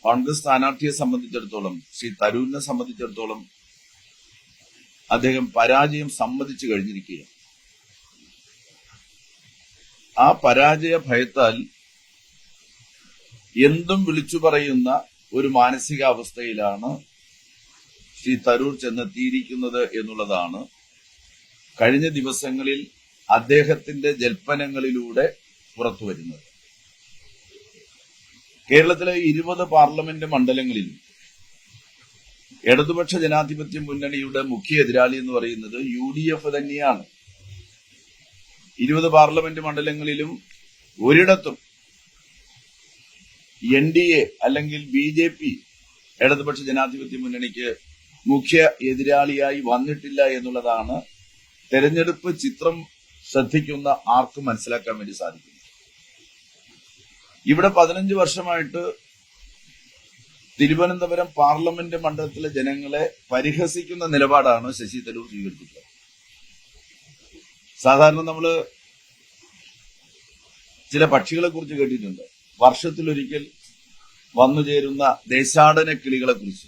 കോൺഗ്രസ് സ്ഥാനാർത്ഥിയെ സംബന്ധിച്ചിടത്തോളം, ശ്രീ തരൂരിനെ സംബന്ധിച്ചിടത്തോളം അദ്ദേഹം പരാജയം സമ്മതിച്ചു കഴിഞ്ഞിരിക്കുകയാണ്. ആ പരാജയ ഭയത്താൽ എന്തും വിളിച്ചു പറയുന്ന ഒരു മാനസികാവസ്ഥയിലാണ് ശ്രീ തരൂർ ചെന്നെത്തിയിരിക്കുന്നത് എന്നുള്ളതാണ് കഴിഞ്ഞ ദിവസങ്ങളിൽ അദ്ദേഹത്തിന്റെ ജൽപ്പനങ്ങളിലൂടെ പുറത്തുവരുന്നത്. കേരളത്തിലെ 20 പാർലമെന്റ് മണ്ഡലങ്ങളിലും ഇടതുപക്ഷ ജനാധിപത്യ മുന്നണിയുടെ മുഖ്യ എതിരാളി എന്ന് പറയുന്നത് UDF തന്നെയാണ്. 20 പാർലമെന്റ് മണ്ഡലങ്ങളിലും ഒരിടത്തും NDA അല്ലെങ്കിൽ BJP ഇടതുപക്ഷ ജനാധിപത്യ മുന്നണിക്ക് മുഖ്യ എതിരാളിയായി വന്നിട്ടില്ല എന്നുള്ളതാണ് തെരഞ്ഞെടുപ്പ് ചിത്രം ശ്രദ്ധിക്കുന്ന ആർക്കും മനസ്സിലാക്കാൻ വേണ്ടി സാധിക്കുന്നത്. ഇവിടെ 15 വർഷമായിട്ട് തിരുവനന്തപുരം പാർലമെന്റ് മണ്ഡലത്തിലെ ജനങ്ങളെ പരിഹസിക്കുന്ന നിലപാടാണ് ശശി തരൂർ സ്വീകരിച്ചിട്ടുള്ളത്. സാധാരണ നമ്മള് ചില പക്ഷികളെ കുറിച്ച് കേട്ടിട്ടുണ്ട്, വർഷത്തിലൊരിക്കൽ വന്നുചേരുന്ന ദേശാടന കിളികളെ കുറിച്ച്.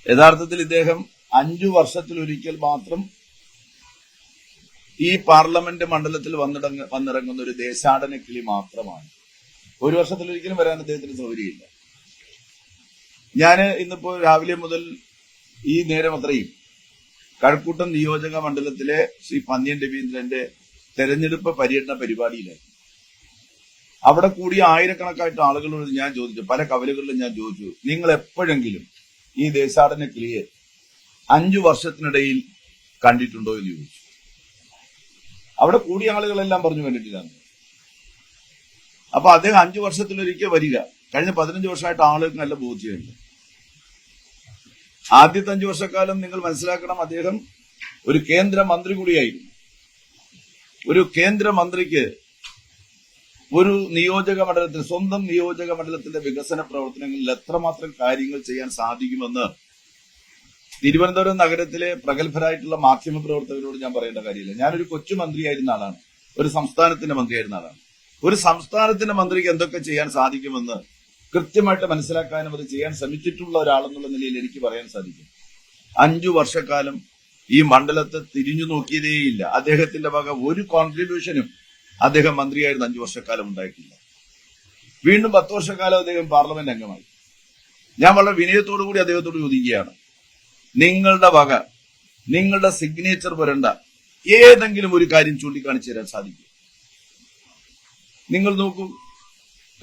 യഥാർത്ഥത്തിൽ ഇദ്ദേഹം 5 വർഷത്തിലൊരിക്കൽ മാത്രം ഈ പാർലമെന്റ് മണ്ഡലത്തിൽ വന്നിറങ്ങുന്ന ഒരു ദേശാടന കിളി മാത്രമാണ്. ഒരു വർഷത്തിലൊരിക്കലും വരാൻ അദ്ദേഹത്തിന് സൗകര്യമില്ല. ഇന്നിപ്പോ രാവിലെ മുതൽ ഈ നേരം അത്രയും കഴക്കൂട്ടം നിയോജക മണ്ഡലത്തിലെ ശ്രീ പന്ന്യൻ രവീന്ദ്രന്റെ തെരഞ്ഞെടുപ്പ് പര്യടന പരിപാടിയിലായിരുന്നു. അവിടെ കൂടിയ ആയിരക്കണക്കായിട്ട് ആളുകളോട് ഞാൻ ചോദിച്ചു, പല കവലകളിലും ഞാൻ ചോദിച്ചു, നിങ്ങൾ എപ്പോഴെങ്കിലും ഈ ദേശാടന കിളിയെ 5 വർഷത്തിനിടയിൽ കണ്ടിട്ടുണ്ടോ എന്ന് ചോദിച്ചു. അവിടെ കൂടിയ ആളുകളെല്ലാം പറഞ്ഞു കണ്ടിട്ടില്ല. അപ്പൊ അദ്ദേഹം 5 വർഷത്തിലൊരിക്കൽ വരിക. കഴിഞ്ഞ 15 വർഷമായിട്ട് ആളുകൾക്ക് നല്ല ബോധ്യമുണ്ട്. ആദ്യത്തെ 5 വർഷക്കാലം നിങ്ങൾ മനസ്സിലാക്കണം, അദ്ദേഹം ഒരു കേന്ദ്രമന്ത്രി കൂടിയായിരുന്നു. ഒരു കേന്ദ്രമന്ത്രിക്ക് ഒരു നിയോജക മണ്ഡലത്തിൽ, സ്വന്തം നിയോജക മണ്ഡലത്തിന്റെ വികസന പ്രവർത്തനങ്ങളിൽ എത്രമാത്രം കാര്യങ്ങൾ ചെയ്യാൻ സാധിക്കുമെന്ന് തിരുവനന്തപുരം നഗരത്തിലെ പ്രഗത്ഭരായിട്ടുള്ള മാധ്യമ പ്രവർത്തകരോട് ഞാൻ പറയേണ്ട കാര്യമില്ല. ഞാനൊരു കൊച്ചു മന്ത്രിയായിരുന്ന ആളാണ്, ഒരു സംസ്ഥാനത്തിന്റെ മന്ത്രിയായിരുന്ന ആളാണ്. ഒരു സംസ്ഥാനത്തിന്റെ മന്ത്രിക്ക് എന്തൊക്കെ ചെയ്യാൻ സാധിക്കുമെന്ന് കൃത്യമായിട്ട് മനസ്സിലാക്കാനും അത് ചെയ്യാൻ ശ്രമിച്ചിട്ടുള്ള ഒരാളെന്നുള്ള നിലയിൽ എനിക്ക് പറയാൻ സാധിക്കും. 5 വർഷക്കാലം ഈ മണ്ഡലത്തെ തിരിഞ്ഞു നോക്കിയതേയില്ല. അദ്ദേഹത്തിന്റെ വക ഒരു കോൺട്രിബ്യൂഷനും അദ്ദേഹം മന്ത്രിയായിരുന്ന 5 വർഷക്കാലം ഉണ്ടായിട്ടില്ല. വീണ്ടും 10 വർഷക്കാലം അദ്ദേഹം പാർലമെന്റ് അംഗമായി. ഞാൻ വളരെ വിനയത്തോടു കൂടി അദ്ദേഹത്തോട് ചോദിക്കുകയാണ്, നിങ്ങളുടെ വക, നിങ്ങളുടെ സിഗ്നേച്ചർ വരേണ്ട ഏതെങ്കിലും ഒരു കാര്യം ചൂണ്ടിക്കാണിച്ചു തരാൻ സാധിക്കും? നിങ്ങൾ നോക്കൂ,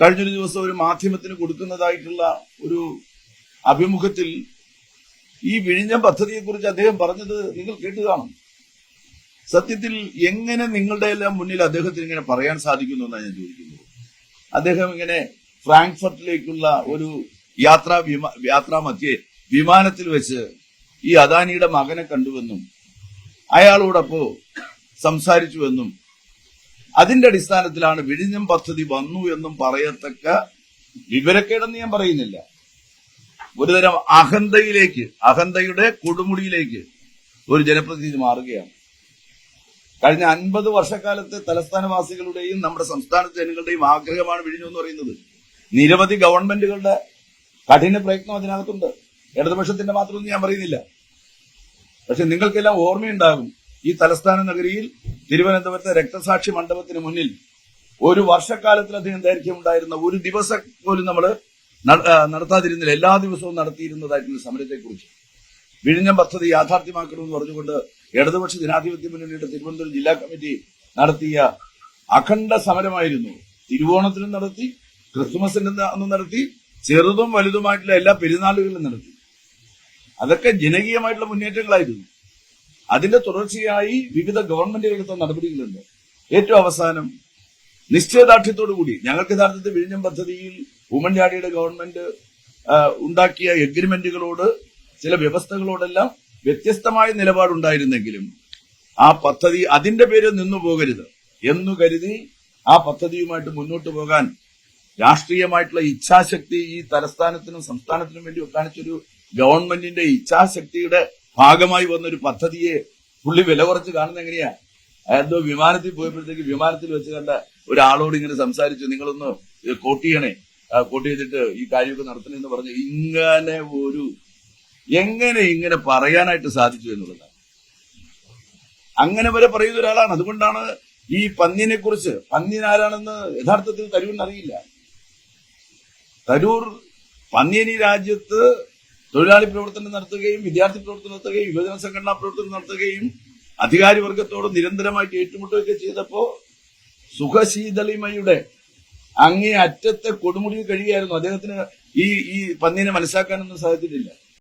കഴിഞ്ഞൊരു ദിവസം ഒരു മാധ്യമത്തിന് കൊടുക്കുന്നതായിട്ടുള്ള ഒരു അഭിമുഖത്തിൽ ഈ വിഴിഞ്ഞം പദ്ധതിയെക്കുറിച്ച് അദ്ദേഹം പറഞ്ഞത് നിങ്ങൾ കേട്ടു കാണും. സത്യത്തിൽ എങ്ങനെ നിങ്ങളുടെ എല്ലാം മുന്നിൽ അദ്ദേഹത്തിന് ഇങ്ങനെ പറയാൻ സാധിക്കുന്നു എന്നാണ് ഞാൻ ചോദിക്കുന്നത്. അദ്ദേഹം ഇങ്ങനെ ഫ്രാങ്ക്ഫർട്ടിലേക്കുള്ള ഒരു യാത്രാമധ്യേ വിമാനത്തിൽ വെച്ച് ഈ അദാനിയുടെ മകനെ കണ്ടുവെന്നും അയാളോടൊപ്പം സംസാരിച്ചുവെന്നും അതിന്റെ അടിസ്ഥാനത്തിലാണ് വിഴിഞ്ഞം പദ്ധതി വന്നു എന്നും പറയത്തക്ക വിവരക്കേടെന്ന് ഞാൻ പറയുന്നില്ല. ഒരുതരം അഹന്തയുടെ കൊടുമുടിയിലേക്ക് ഒരു ജനപ്രതിനിധി മാറുകയാണ്. കഴിഞ്ഞ 50 വർഷക്കാലത്തെ തലസ്ഥാനവാസികളുടെയും നമ്മുടെ സംസ്ഥാന ജനങ്ങളുടെയും ആഗ്രഹമാണ് വിഴിഞ്ഞം എന്ന് പറയുന്നത്. നിരവധി ഗവൺമെന്റുകളുടെ കഠിന പ്രയത്നം അതിനകത്തുണ്ട്. ഇടതുപക്ഷത്തിന്റെ മാത്രമൊന്നും ഞാൻ പറയുന്നില്ല. പക്ഷെ നിങ്ങൾക്കെല്ലാം ഓർമ്മയുണ്ടാകും, ഈ തലസ്ഥാന നഗരിയിൽ തിരുവനന്തപുരത്തെ രക്തസാക്ഷി മണ്ഡപത്തിന് മുന്നിൽ ഒരു വർഷക്കാലത്തിലധികം ദൈർഘ്യമുണ്ടായിരുന്ന ഒരു ദിവസം പോലും നമ്മൾ നടത്താതിരുന്നില്ല. എല്ലാ ദിവസവും നടത്തിയിരുന്നതായിട്ടുള്ള സമരത്തെക്കുറിച്ച് വിഴിഞ്ഞം പദ്ധതി യാഥാർത്ഥ്യമാക്കണമെന്ന് പറഞ്ഞുകൊണ്ട് ഇടതുപക്ഷ ജനാധിപത്യ മുന്നണിയുടെ തിരുവനന്തപുരം ജില്ലാ കമ്മിറ്റി നടത്തിയ അഖണ്ഡ സമരമായിരുന്നു. തിരുവോണത്തിനും നടത്തി, ക്രിസ്തുമസിന്റെ അന്ന് നടത്തി, ചെറുതും വലുതുമായിട്ടുള്ള എല്ലാ പെരുന്നാളുകളിലും നടത്തി. അതൊക്കെ ജനകീയമായിട്ടുള്ള മുന്നേറ്റങ്ങളായിരുന്നു. അതിന്റെ തുടർച്ചയായി വിവിധ ഗവൺമെന്റുകൾ എടുത്ത നടപടികളുണ്ട്. ഏറ്റവും അവസാനം നിശ്ചയദാർഢ്യത്തോടുകൂടി ഞങ്ങൾക്ക് യഥാർത്ഥത്തിൽ വിഴിഞ്ഞം പദ്ധതിയിൽ ഉമ്മൻചാണ്ടിയുടെ ഗവൺമെന്റ് ഉണ്ടാക്കിയ എഗ്രിമെന്റുകളോട്, ചില വ്യവസ്ഥകളോടെല്ലാം വ്യത്യസ്തമായ നിലപാടുണ്ടായിരുന്നെങ്കിലും ആ പദ്ധതി അതിന്റെ പേരിൽ നിന്നു പോകരുത് എന്നു കരുതി ആ പദ്ധതിയുമായിട്ട് മുന്നോട്ട് പോകാൻ രാഷ്ട്രീയമായിട്ടുള്ള ഇച്ഛാശക്തി ഈ തലസ്ഥാനത്തിനും സംസ്ഥാനത്തിനും വേണ്ടി കാണിച്ചൊരു ഗവൺമെന്റിന്റെ ഇച്ഛാശക്തിയുടെ ഭാഗമായി വന്നൊരു പദ്ധതിയെ പുള്ളി വില കുറച്ച് കാണുന്നത് എങ്ങനെയാ? എന്തോ വിമാനത്തിൽ പോയപ്പോഴത്തേക്ക് വിമാനത്തിൽ വെച്ച് കണ്ട ഒരാളോട് ഇങ്ങനെ സംസാരിച്ചു, നിങ്ങളൊന്ന് കോട്ട് ചെയ്യണേ, കോട്ട് ചെയ്തിട്ട് ഈ കാര്യമൊക്കെ നടത്തണമെന്ന് പറഞ്ഞ് എങ്ങനെ ഇങ്ങനെ പറയാനായിട്ട് സാധിച്ചു എന്നുള്ളതാണ്. അങ്ങനെ വരെ പറയുന്ന ഒരാളാണ്. അതുകൊണ്ടാണ് ഈ പന്ന്യനെ കുറിച്ച്, പന്ന്യൻ ആരാണെന്ന് യഥാർത്ഥത്തിൽ തരൂരിന് അറിയില്ല. തരൂർ പന്ന്യൻ ഈ രാജ്യത്ത് തൊഴിലാളി പ്രവർത്തനം നടത്തുകയും വിദ്യാർത്ഥി പ്രവർത്തനം നടത്തുകയും യുവജന സംഘടനാ പ്രവർത്തനം നടത്തുകയും അധികാരി വർഗത്തോട് നിരന്തരമായിട്ട് ഏറ്റുമുട്ടുകയൊക്കെ ചെയ്തപ്പോ സുഖശീതളിമയുടെ അങ്ങേ അറ്റത്തെ കൊടുമുടിയിൽ കഴിയുകയായിരുന്നു. അദ്ദേഹത്തിന് ഈ പന്ന്യനെ മനസ്സിലാക്കാനൊന്നും സാധിച്ചിട്ടില്ല.